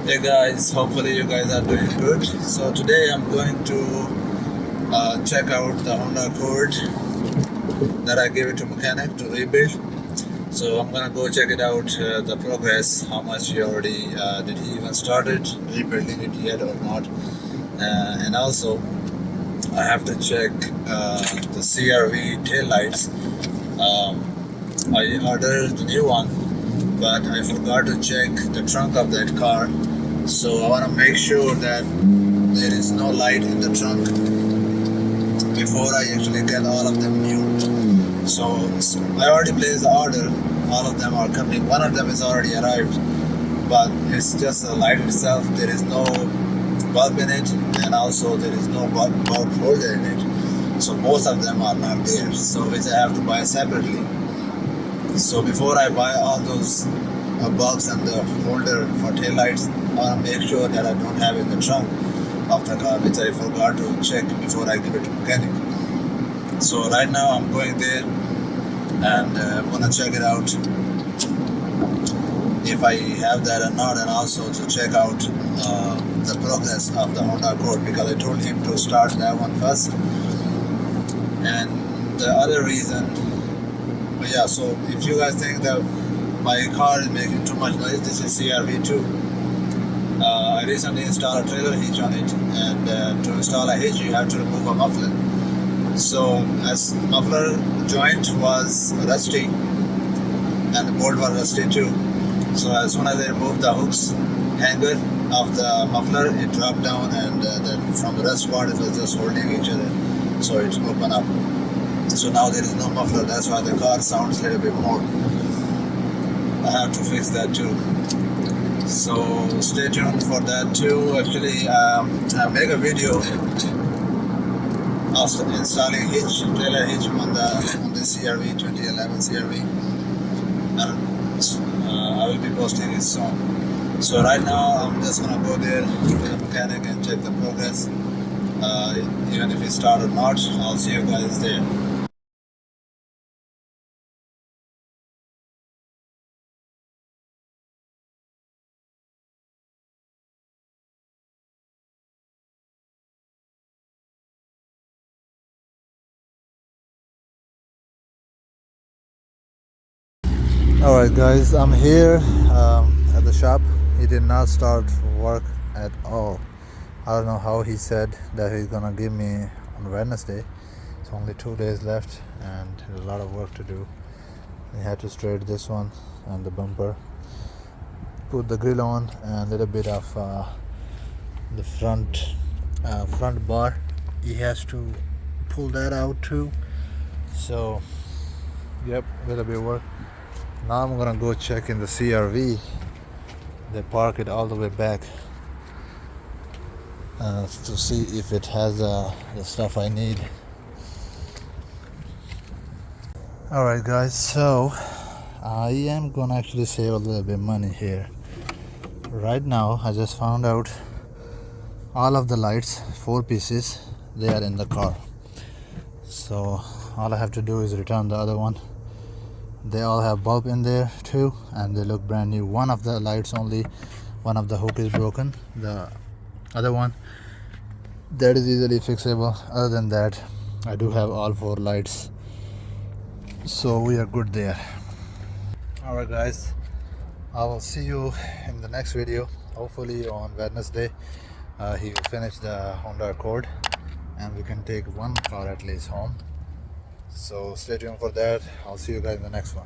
Hey guys, hopefully you guys are doing good. So today I'm going to check out the Honda Accord that I gave it to mechanic to rebuild. So I'm gonna go check it out, the progress, how much he already, did he even started rebuilding it yet or not. And also I have to check the CRV tail lights. I ordered the new one, but I forgot to check the trunk of that car. So I want to make sure that there is no light in the trunk before I actually get all of them new. So I already placed the order. All of them are coming. One of them is already arrived, but it's just the light itself. There is no bulb in it, and also there is no bulb holder in it. So both of them are not there. So which I have to buy separately. So before I buy all those bulbs and the holder for tail lights, I want to make sure that I don't have in the trunk of the car, which I forgot to check before I give it to mechanic. So right now I'm going there and I'm gonna check it out if I have that or not, and also to check out the progress of the Honda Accord, because I told him to start that one first. And the other reason, yeah, so if you guys think that my car is making too much noise, this is CRV2. I recently installed a trailer hitch on it, and to install a hitch you have to remove a muffler. So as muffler joint was rusty and the bolt was rusty too, so as soon as I removed the hooks hanger of the muffler, it dropped down, and then from the rust part it was just holding each other, so it opened up. So now there is no muffler, that's why the car sounds a little bit more. I have to fix that too. So stay tuned for that too. Actually, I make a video of installing hitch, trailer hitch on the CRV 2011 CRV, and I will be posting it soon. So right now I'm just gonna go there to the mechanic and check the progress. Even if it start or not, I'll see you guys there. Alright guys, I'm here at the shop. He did not start work at all. I don't know how he said that he's gonna give me on Wednesday. It's only 2 days left and there's a lot of work to do. We had to straighten this one and the bumper, put the grill on, and a little bit of the front bar. He has to pull that out too. So yep, a little bit of work. Now I'm gonna go check in the CRV. They park it all the way back to see if it has the stuff I need. Alright guys, so I am gonna actually save a little bit of money here. Right now I just found out all of the lights, 4 pieces, they are in the car. So all I have to do is return the other one. They all have bulb in there too, and they look brand new. One of the lights only, one of the hook is broken. The other one, that is easily fixable. Other than that, I do have all 4 lights, so we are good there. Alright guys, I will see you in the next video. Hopefully on Wednesday he will finish the Honda Accord and we can take one car at least home. So stay tuned for that. I'll see you guys in the next one.